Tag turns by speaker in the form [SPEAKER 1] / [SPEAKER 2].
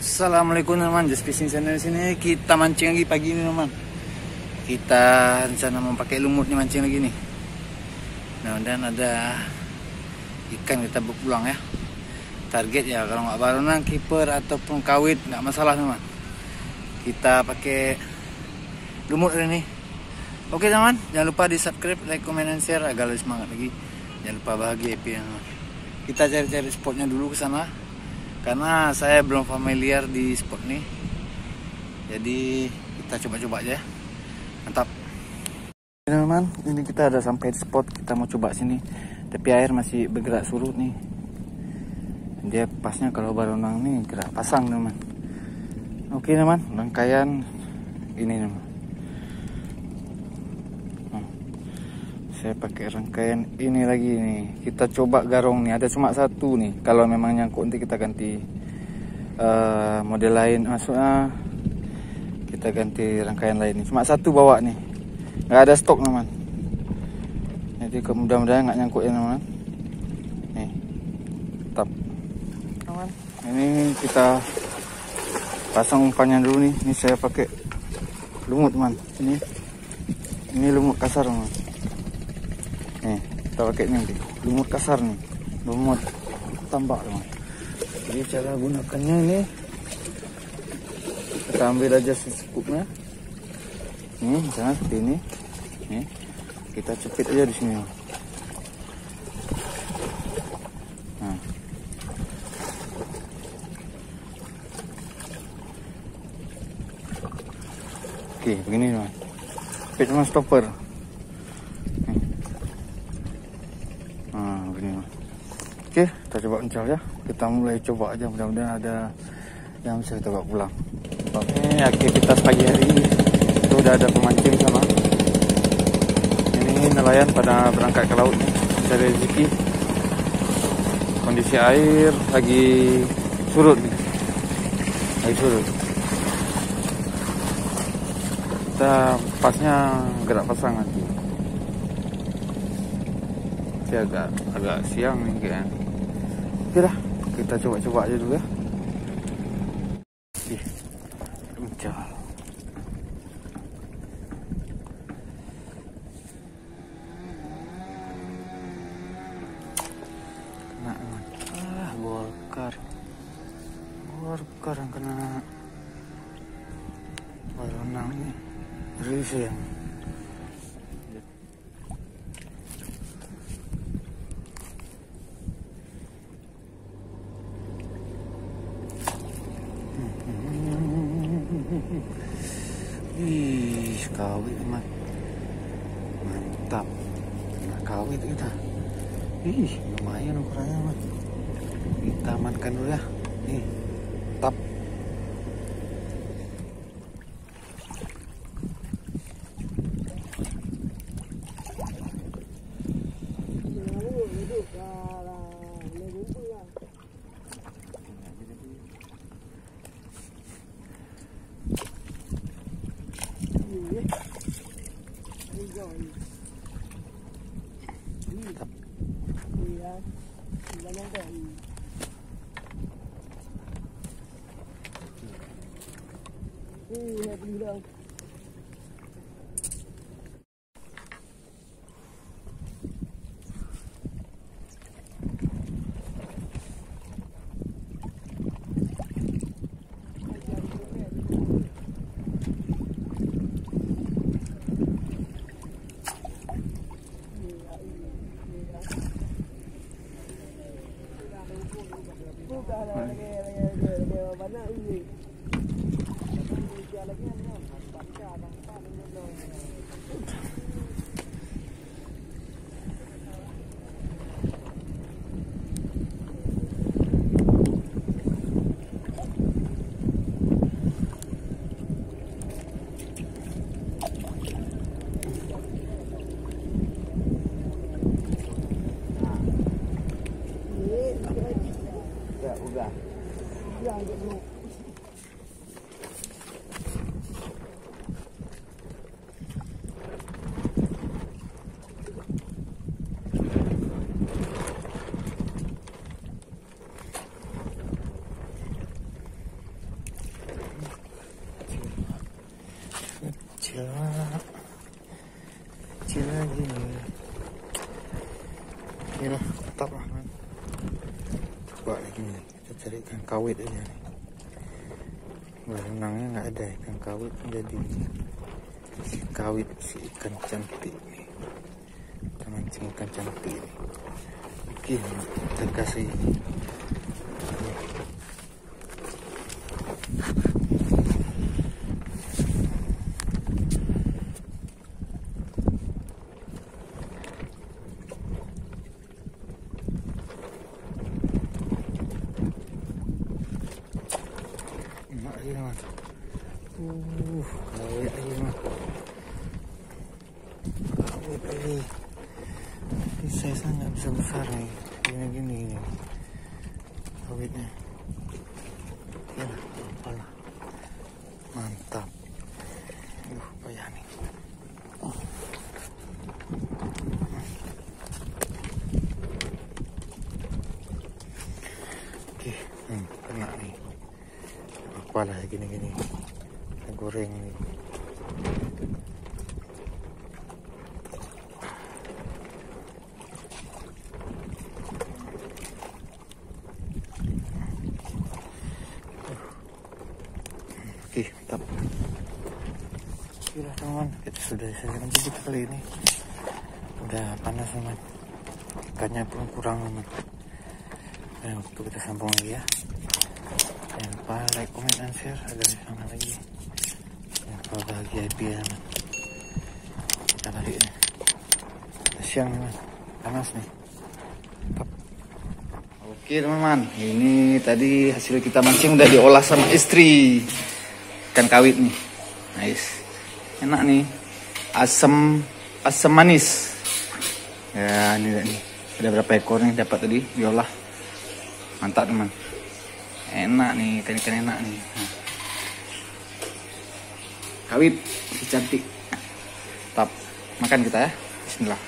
[SPEAKER 1] Assalamualaikum teman-teman, Just Fishing Channel sini. Kita mancing lagi pagi ini teman. Kita rencana mau pakai lumut nih, mancing lagi nih. Nah, dan ada ikan, kita berpulang ya. Target ya kalau nggak baronang, kiper ataupun kawit nggak masalah teman. Kita pakai lumut ini. Oke teman, jangan lupa di subscribe, like, comment, dan share agar lebih semangat lagi. Jangan lupa bahagia happy ya teman. Kita cari-cari spotnya dulu ke sana. Karena saya belum familiar di spot ini, jadi kita coba-coba aja. Mantap. Teman-teman, ini kita ada sampai di spot. Kita mau coba sini, tapi air masih bergerak surut nih. Dia pasnya kalau baronang nih gerak pasang teman. Oke teman, rangkaian ini teman. Saya pakai rangkaian ini lagi nih. Kita coba garong nih, ada cuma satu nih. Kalau memang nyangkut nanti kita ganti model lain, maksudnya kita ganti rangkaian lain nih. Cuma satu bawa nih, nggak ada stok teman. Jadi mudah-mudahan nggak nyangkut ya teman. Nih, tetap teman. Ini kita pasang umpannya dulu nih. Ini saya pakai lumut teman. Ini lumut kasar teman. Nih, kita pakai ini nih, lumut kasar nih, lumut tambak teman. Jadi cara gunakannya ini, kita ambil aja secukupnya. Ini misalnya seperti ini. Nih, kita cepit aja di sini. Nah. Oke, begini teman. Cepit sama stopper. Oke, kita coba uncal ya. Kita mulai coba aja, mudah-mudahan ada yang bisa kita bawa pulang. Oke, aktivitas pagi hari ini itu udah ada pemancing sama. Ini nelayan pada berangkat ke laut nih, mencari rezeki. Kondisi air lagi surut nih, lagi surut. Kita pasnya gerak pasang nanti. Agak siang nih kayaknya. Oke dah, kita coba-coba aja dulu ya. Uncal. Kena teman. Gorkar yang kena baronang nih. Rising. Kawit teman, mantap. Nah, kawit kita. Lumayan ukurannya teman. Kita amankan dulu ya. Nih, tap. Kita cari ikan kawit aja nih. Berenangnya nggak ada ikan kawit, jadi si kawit, si ikan cantik nih. Kita mancing ikan cantik nih. Oke, kita kasih lagi mas. Kawit lagi mas. Kawit lagi. Ini size nggak bisa besar nih. Gini. Kawitnya. Ya, apalah. Mantap. Payah nih. Oke, kena nih. Apalah gini. Kita goreng nih. Oke, mantap. Oke lah teman, kita sudah selesai begitu kali ini. Udah panas teman. Ikannya pun kurang teman. Dan waktu kita sambung lagi ya. Jangan lupa like, comment, dan share agar sama lagi. Jangan lupa bahagia IP ya teman. Kita balik nih. Udah siang teman, panas nih. Mantap. Oke teman-teman, ini tadi hasil kita mancing udah diolah sama istri. Ikan kawit nih, nice, enak nih, asam manis. Ya ini nih, ada berapa ekor nih dapat tadi diolah, mantap teman, enak nih, ikan enak nih. Kawit si cantik, tetap makan kita ya, bismillah.